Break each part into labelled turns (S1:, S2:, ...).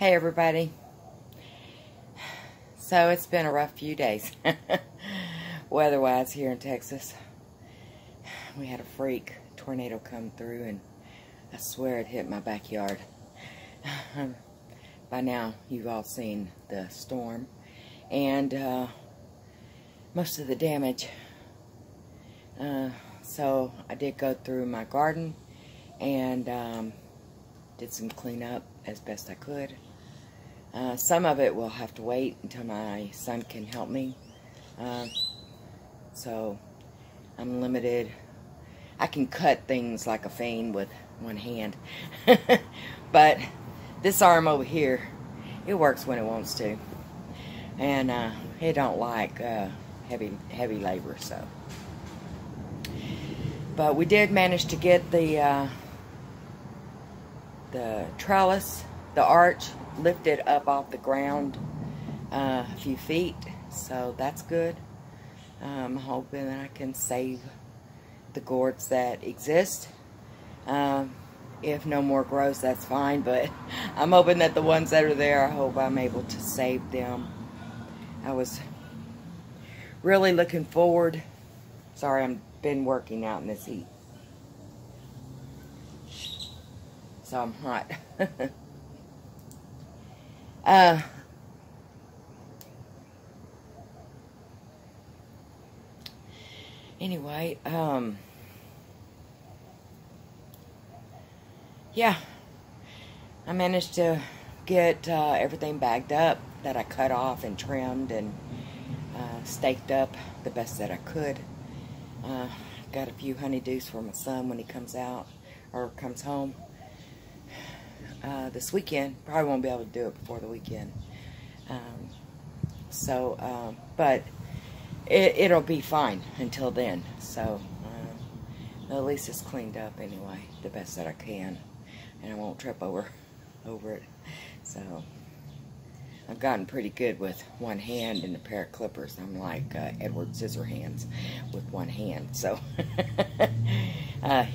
S1: Hey everybody. So it's been a rough few days weather-wise here in Texas. We had a freak tornado come through and I swear it hit my backyard. By now you've all seen the storm and most of the damage. So I did go through my garden and did some cleanup as best I could. Some of it will have to wait until my son can help me. So I'm limited. I can cut things like a fane with one hand. But this arm over here, it works when it wants to. And it don't like heavy labor, so. But we did manage to get the trellis, the arch, lifted up off the ground a few feet, so that's good. I'm hoping that I can save the gourds that exist. If no more grows, that's fine, but I'm hoping that the ones that are there, I hope I'm able to save them. I was really looking forward. Sorry, I've been working out in this heat, so I'm hot. Anyway, yeah, I managed to get everything bagged up that I cut off and trimmed and staked up the best that I could. Got a few honeydews for my son when he comes out or comes home this weekend. Probably won't be able to do it before the weekend. But it'll be fine until then. So at least it's cleaned up anyway, the best that I can, and I won't trip over it. So I've gotten pretty good with one hand and a pair of clippers. I'm like Edward Scissorhands with one hand. So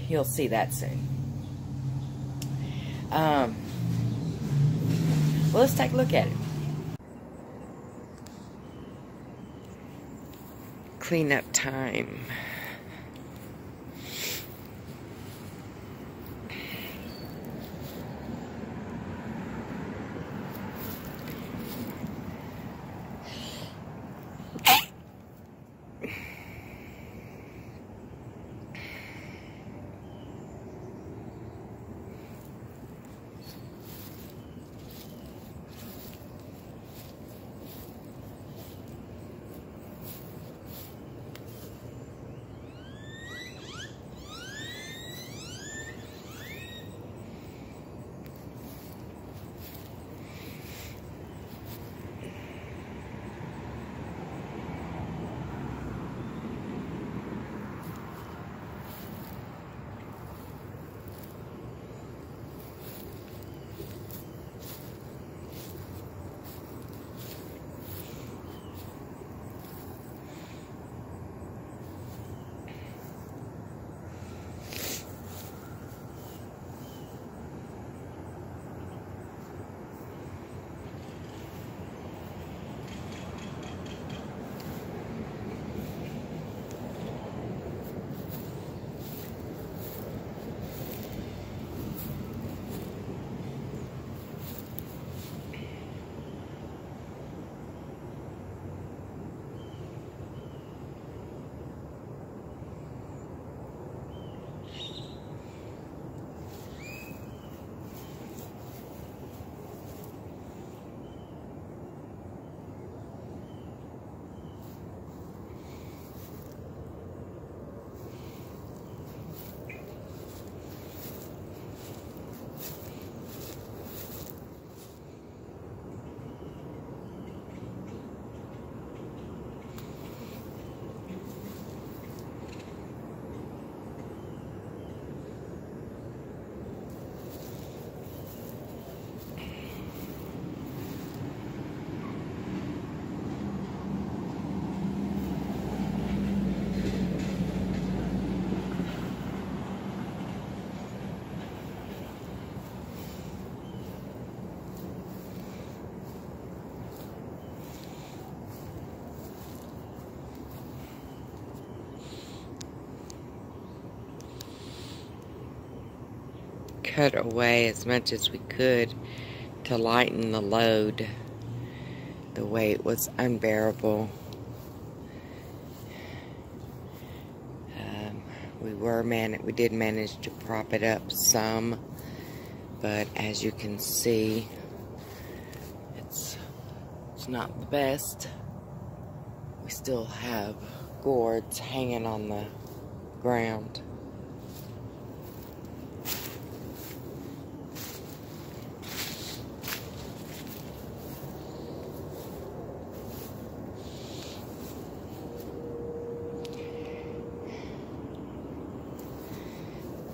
S1: you'll see that soon. Well, let's take a look at it. Cleanup time. cut away as much as we could to lighten the load. The weight was unbearable. We did manage to prop it up some, but as you can see, it's not the best. We still have gourds hanging on the ground.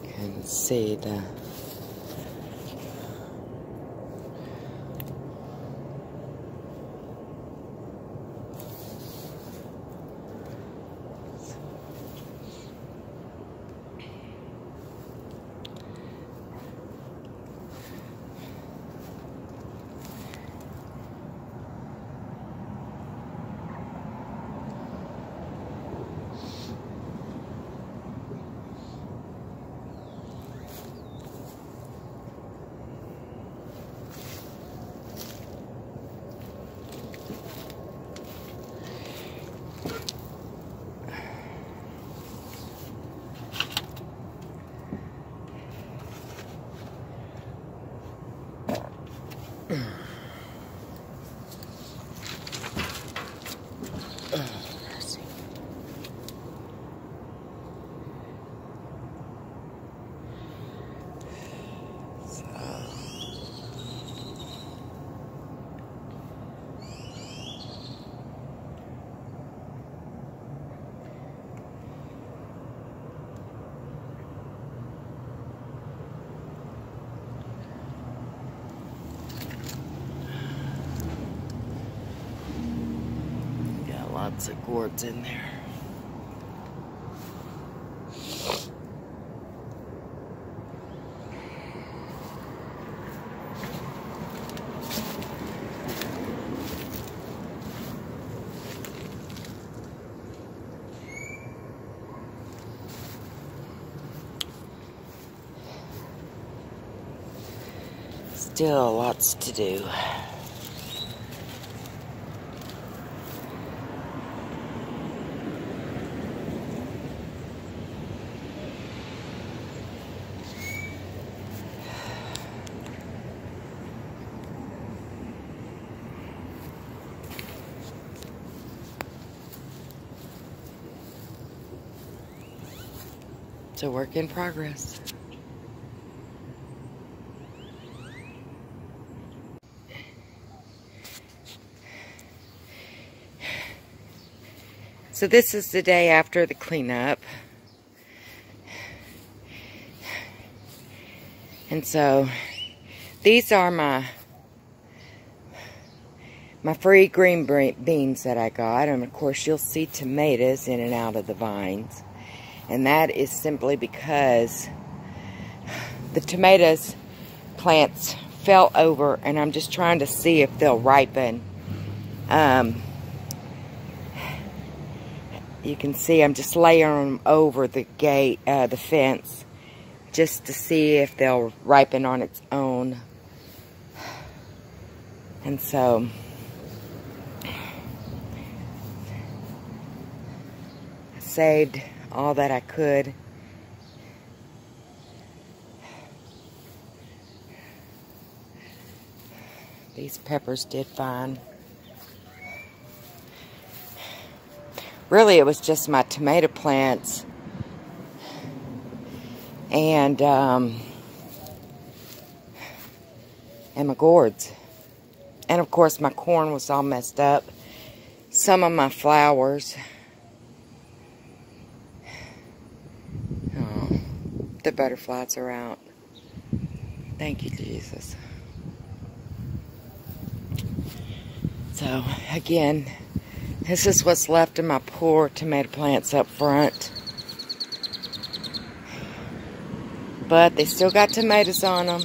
S1: You can see the lots of gourds in there. Still lots to do. It's a work in progress. So this is the day after the cleanup. And so these are my free green beans that I got. And of course you'll see tomatoes in and out of the vines. And that is simply because the tomatoes plants fell over, and I'm just trying to see if they'll ripen. You can see I'm just layering them over the gate, the fence, just to see if they'll ripen on its own. And so I saved all that I could. These peppers did fine. Really, it was just my tomato plants and my gourds. And of course, my corn was all messed up. Some of my flowers. Oh, the butterflies are out. Thank you, Jesus. So, again, this is what's left of my poor tomato plants up front. But they still got tomatoes on them.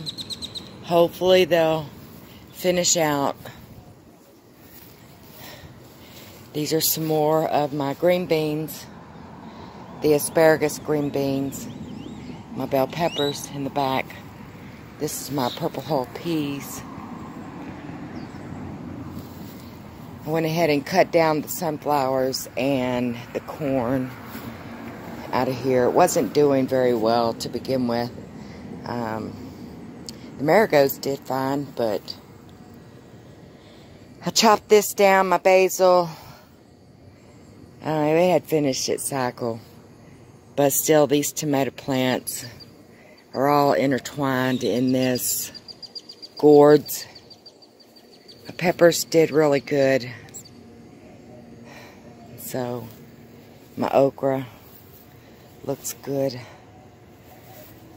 S1: Hopefully they'll finish out. These are some more of my green beans. The asparagus green beans. My bell peppers in the back. This is my purple hull peas. I went ahead and cut down the sunflowers and the corn out of here. It wasn't doing very well to begin with. The marigolds did fine, but I chopped this down, my basil. It had finished its cycle, but still these tomato plants are all intertwined in this gourds. My peppers did really good. So my okra looks good.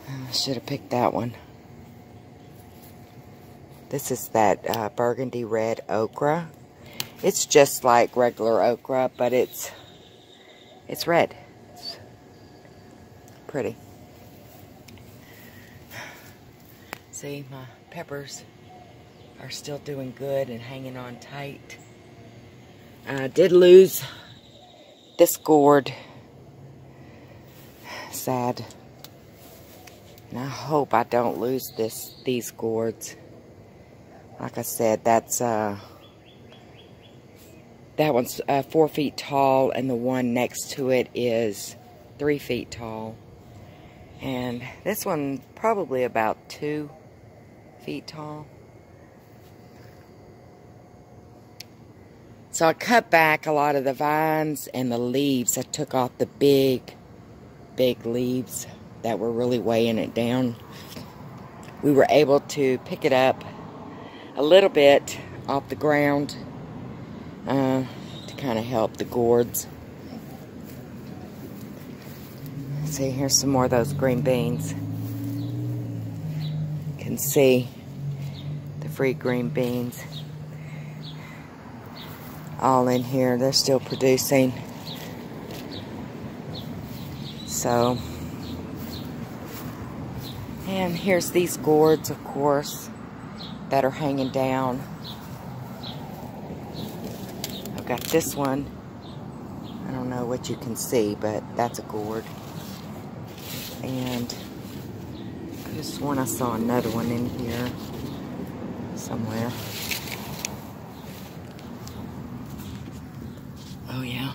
S1: I should have picked that one. This is that burgundy red okra. It's just like regular okra, but it's red. It's pretty. See, my peppers are still doing good and hanging on tight. I did lose this gourd. Sad. And I hope I don't lose these gourds. Like I said, that one's 4 feet tall, and the one next to it is 3 feet tall. And this one probably about 2 feet tall. So I cut back a lot of the vines and the leaves. I took off the big leaves that were really weighing it down. We were able to pick it up a little bit off the ground to kind of help the gourds. See, here's some more of those green beans. You can see the free green beans all in here. They're still producing. So, and here's these gourds, of course, that are hanging down. I've got this one. I don't know what you can see, but that's a gourd. And I just sworn I saw another one in here somewhere. Oh yeah,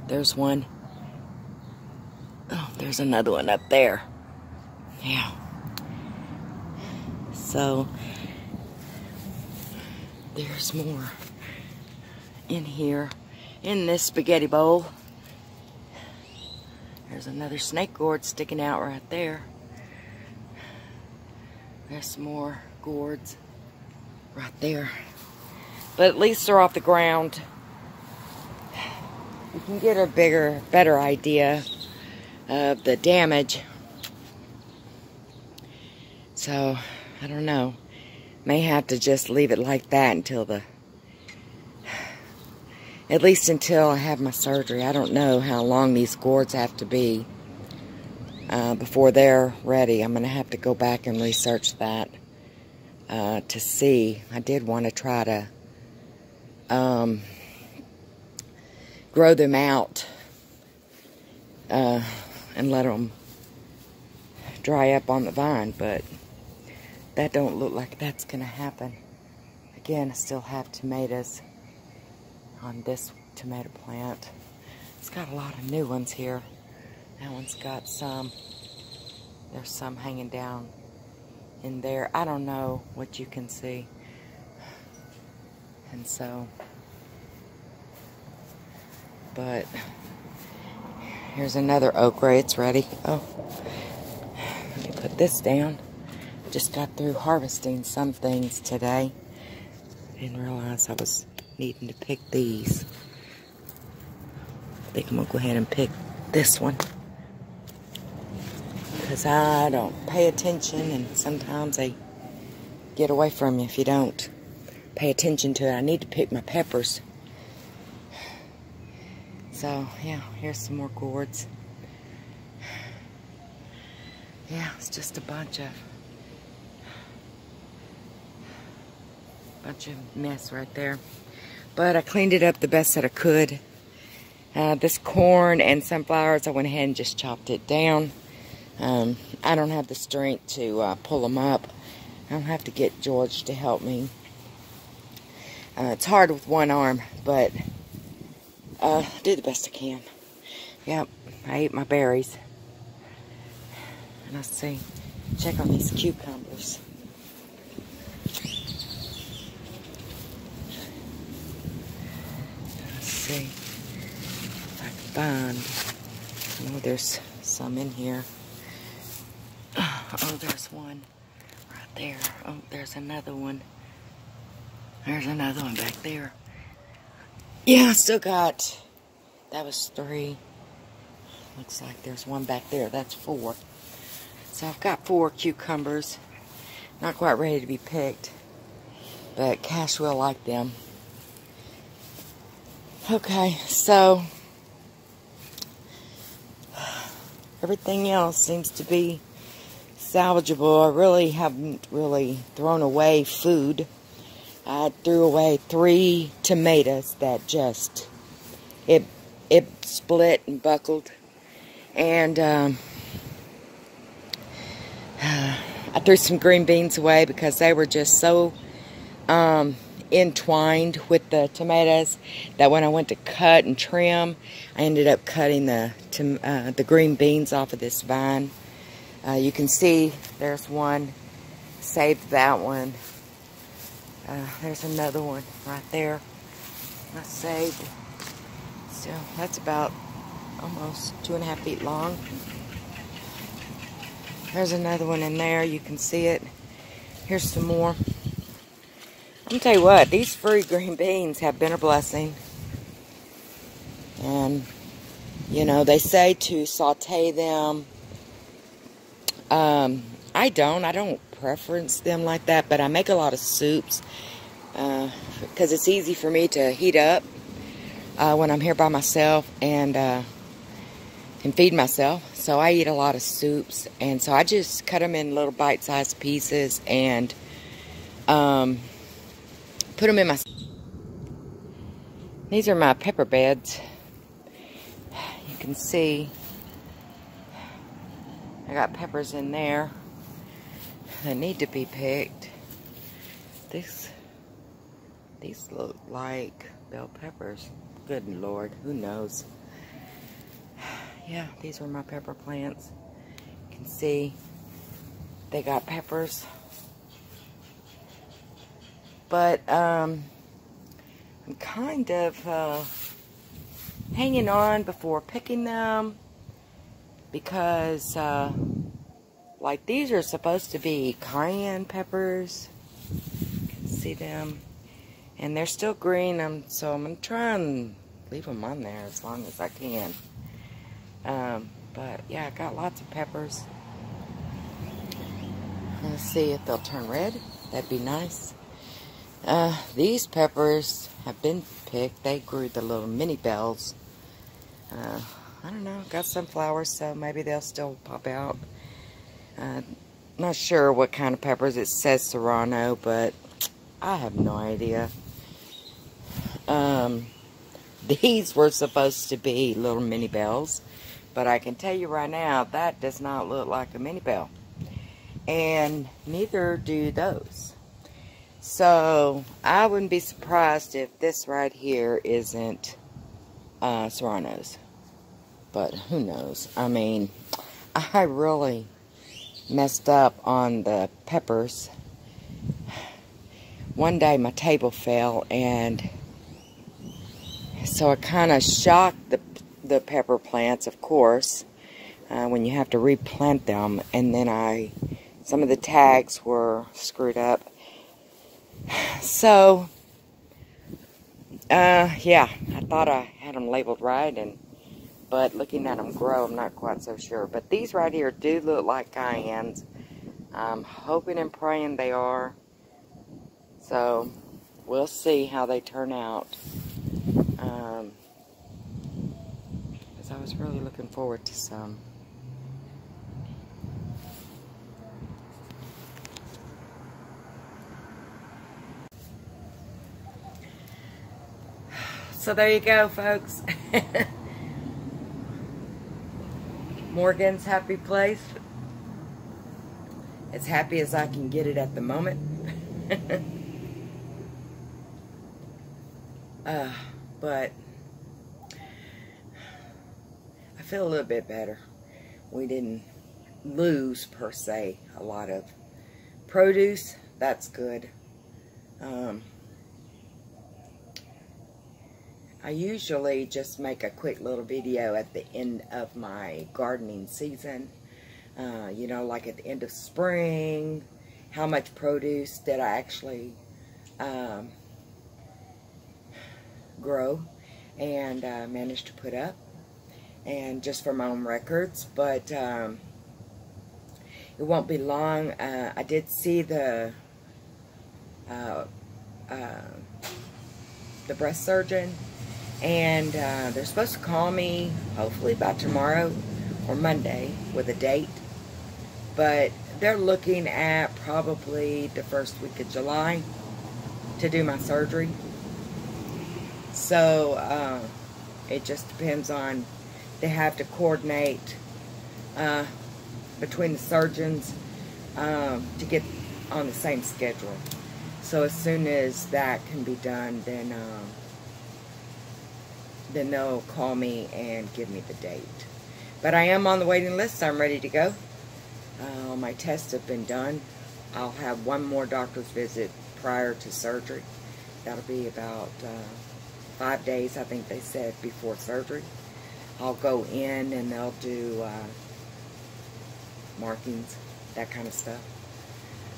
S1: there's one. Oh, there's another one up there. Yeah. So, there's more in here, in this spaghetti bowl. There's another snake gourd sticking out right there. There's some more gourds right there. But at least they're off the ground. You can get a better idea of the damage. So, I don't know. May have to just leave it like that until at least until I have my surgery. I don't know how long these gourds have to be before they're ready. I'm going to have to go back and research that to see. I did want to try to grow them out and let them dry up on the vine, but that don't look like that's going to happen. Again, I still have tomatoes on this tomato plant. It's got a lot of new ones here. That one's got some. There's some hanging down in there. I don't know what you can see. And so, but here's another okra. It's ready. Oh, let me put this down. Just got through harvesting some things today. Didn't realize I was needing to pick these. I think I'm gonna go ahead and pick this one, because I don't pay attention, and sometimes they get away from you if you don't pay attention to it. I need to pick my peppers. So yeah, here's some more gourds. Yeah, it's just a bunch of mess right there. But I cleaned it up the best that I could. This corn and sunflowers, I went ahead and just chopped it down. I don't have the strength to pull them up. I'll have to get George to help me. It's hard with one arm, but do the best I can. Yep, I ate my berries. And let's see, check on these cucumbers. Let's see if I can find. Oh, there's some in here. Oh, there's one right there. Oh, there's another one. There's another one back there. Yeah, I still got, that was 3. Looks like there's one back there. That's 4. So I've got 4 cucumbers. Not quite ready to be picked, but Cash will like them. Okay, so everything else seems to be salvageable. I really haven't really thrown away food. I threw away 3 tomatoes that just, it split and buckled. And I threw some green beans away because they were just so entwined with the tomatoes that when I went to cut and trim, I ended up cutting the green beans off of this vine. You can see there's one, saved that one. There's another one right there I saved. So that's about almost 2.5 feet long. There's another one in there. You can see it. Here's some more. I'm gonna tell you what, these free green beans have been a blessing. And, you know, they say to saute them. I don't preference them like that, but I make a lot of soups because it's easy for me to heat up when I'm here by myself and feed myself. So I eat a lot of soups, and so I just cut them in little bite-sized pieces and put them in my. These are my pepper beds. You can see I got peppers in there that need to be picked. These look like bell peppers. Good Lord, who knows? Yeah, these are my pepper plants. You can see they got peppers. But I'm kind of hanging on before picking them because like these are supposed to be cayenne peppers. You can see them. And they're still green, so I'm going to try and leave them on there as long as I can. But yeah, I got lots of peppers. Let's see if they'll turn red. That'd be nice. These peppers have been picked. They grew the little mini bells. I don't know, got some flowers, so maybe they'll still pop out. Not sure what kind of peppers. It says Serrano, but I have no idea. These were supposed to be little mini bells, but I can tell you right now, that does not look like a mini bell. And neither do those. So, I wouldn't be surprised if this right here isn't Serranos. But who knows? I mean, I really messed up on the peppers. One day my table fell, and so it kind of shocked the pepper plants, of course, when you have to replant them. And then some of the tags were screwed up. So, yeah, I thought I had them labeled right, but looking at them grow, I'm not quite so sure. But these right here do look like cayennes. I'm hoping and praying they are. So, we'll see how they turn out. Because I was really looking forward to some. So there you go, folks. Morgan's happy place as happy as I can get it at the moment. But I feel a little bit better. We didn't lose, per se, a lot of produce. That's good. I usually just make a quick little video at the end of my gardening season. You know, like at the end of spring, how much produce did I actually grow and managed to put up, and just for my own records. But it won't be long. I did see the breast surgeon, and they're supposed to call me hopefully by tomorrow or Monday with a date, but they're looking at probably the first week of July to do my surgery. So it just depends on, they have to coordinate between the surgeons to get on the same schedule. So as soon as that can be done, then they'll call me and give me the date. But I am on the waiting list, so I'm ready to go. My tests have been done. I'll have one more doctor's visit prior to surgery. That'll be about 5 days, I think they said, before surgery. I'll go in and they'll do markings, that kind of stuff.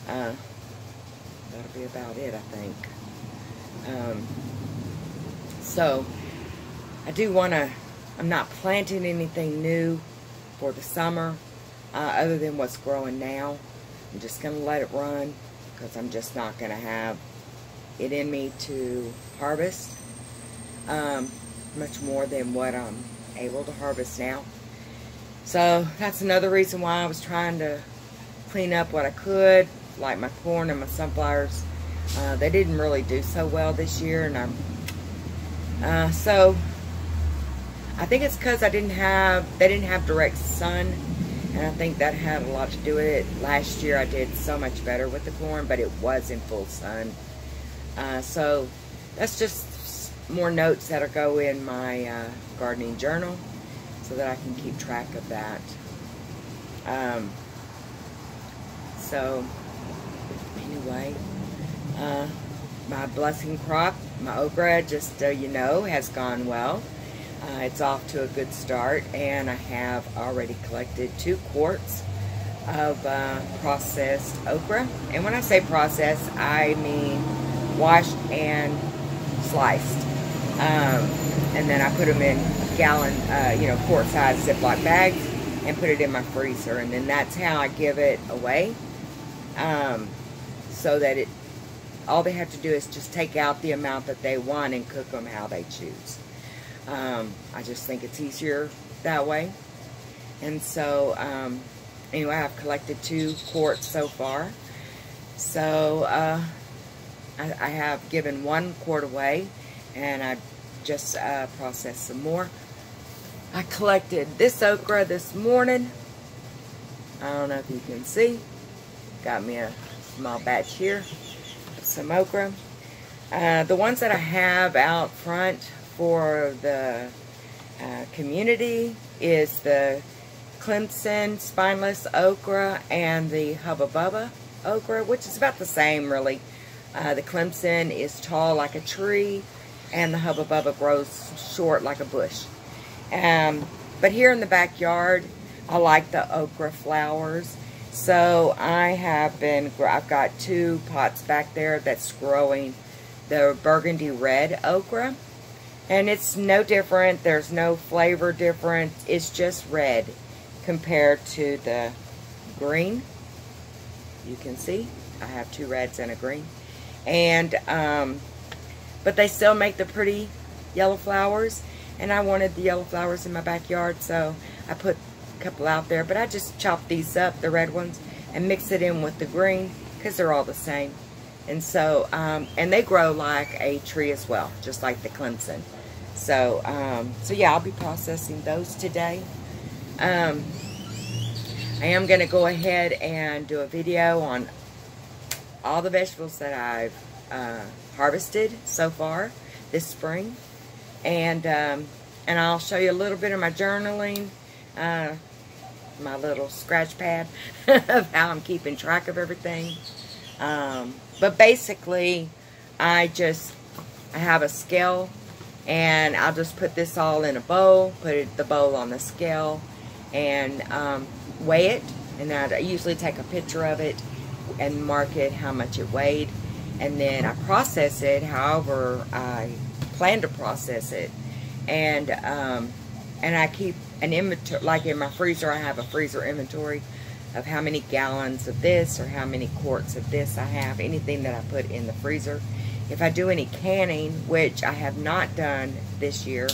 S1: That'll be about it, I think. So I do want to, I'm not planting anything new for the summer other than what's growing now. I'm just going to let it run because I'm just not going to have it in me to harvest much more than what I'm able to harvest now. So that's another reason why I was trying to clean up what I could, like my corn and my sunflowers. They didn't really do so well this year, and so I think it's because they didn't have direct sun, and I think that had a lot to do with it. Last year I did so much better with the corn, but it was in full sun. So that's just more notes that'll go in my gardening journal so that I can keep track of that. So anyway, my blessing crop, my okra, just so you know, has gone well. It's off to a good start, and I have already collected 2 quarts of processed okra. And when I say processed, I mean washed and sliced. And then I put them in gallon, quart-size Ziploc bags and put it in my freezer. And then that's how I give it away, so that all they have to do is just take out the amount that they want and cook them how they choose. I just think it's easier that way. And so, anyway, I've collected 2 quarts so far. So, I have given 1 quart away, and I just processed some more. I collected this okra this morning. I don't know if you can see. Got me a small batch here of some okra. The ones that I have out front for the community is the Clemson spineless okra and the Hubba Bubba okra, which is about the same, really. The Clemson is tall like a tree, and the Hubba Bubba grows short like a bush. But here in the backyard, I like the okra flowers. So I've got 2 pots back there that's growing the burgundy red okra. And it's no different. There's no flavor difference. It's just red compared to the green. You can see I have 2 reds and a green. And but they still make the pretty yellow flowers, and I wanted the yellow flowers in my backyard, so I put a couple out there. But I just chopped these up, the red ones, and mix it in with the green because they're all the same. And so and they grow like a tree as well, just like the Clemson. So so yeah, I'll be processing those today. I am going to go ahead and do a video on all the vegetables that I've harvested so far this spring, and I'll show you a little bit of my journaling, my little scratch pad of how I'm keeping track of everything. But basically, I have a scale, and I'll just put this all in a bowl, the bowl on the scale, and weigh it. And I usually take a picture of it and mark it how much it weighed, and then I process it however I plan to process it. And I keep an inventory, like in my freezer. I have a freezer inventory of how many gallons of this or how many quarts of this I have, anything that I put in the freezer. If I do any canning, which I have not done this year,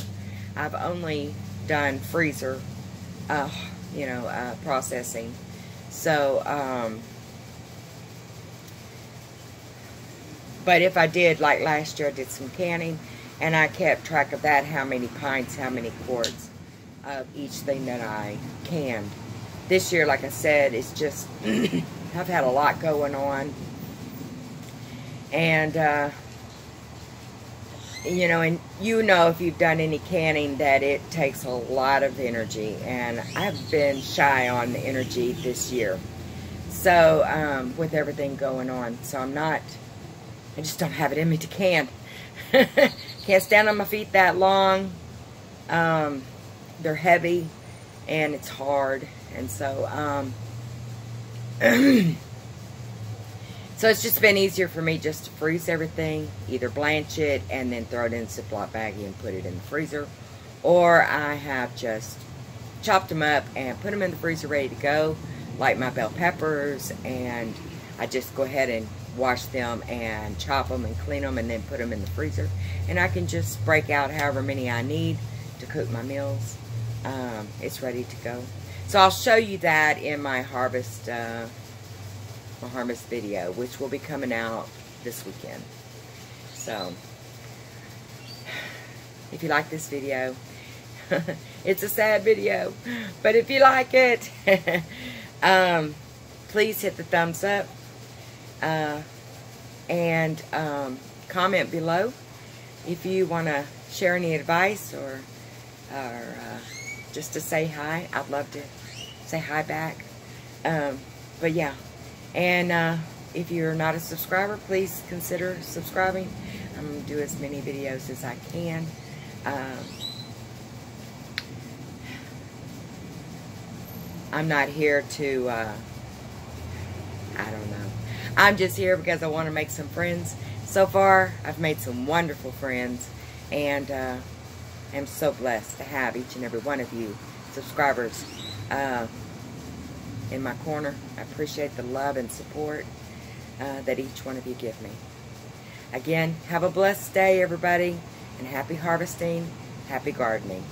S1: I've only done freezer, processing. So, but if I did, like last year, I did some canning, and I kept track of that, how many pints, how many quarts of each thing that I canned. This year, like I said, it's just, I've had a lot going on. And, and if you've done any canning, that it takes a lot of energy. And I've been shy on the energy this year. So, with everything going on. So I just don't have it in me to can. Can't stand on my feet that long. They're heavy and it's hard, and so so it's just been easier for me just to freeze everything, either blanch it and then throw it in a Ziploc baggie and put it in the freezer, or I have just chopped them up and put them in the freezer ready to go, like my bell peppers, and I just go ahead and wash them and chop them and clean them and then put them in the freezer, and I can just break out however many I need to cook my meals. It's ready to go. So I'll show you that in my harvest video, which will be coming out this weekend. So if you like this video, it's a sad video, but if you like it, please hit the thumbs up, and comment below if you want to share any advice or just to say hi. I'd love to say hi back. But yeah, and if you're not a subscriber, please consider subscribing. I'm going to do as many videos as I can. I'm not here to, I don't know. I'm just here because I want to make some friends. So far, I've made some wonderful friends, and I'm so blessed to have each and every one of you subscribers in my corner. I appreciate the love and support that each one of you give me. Again, have a blessed day, everybody, and happy harvesting, happy gardening.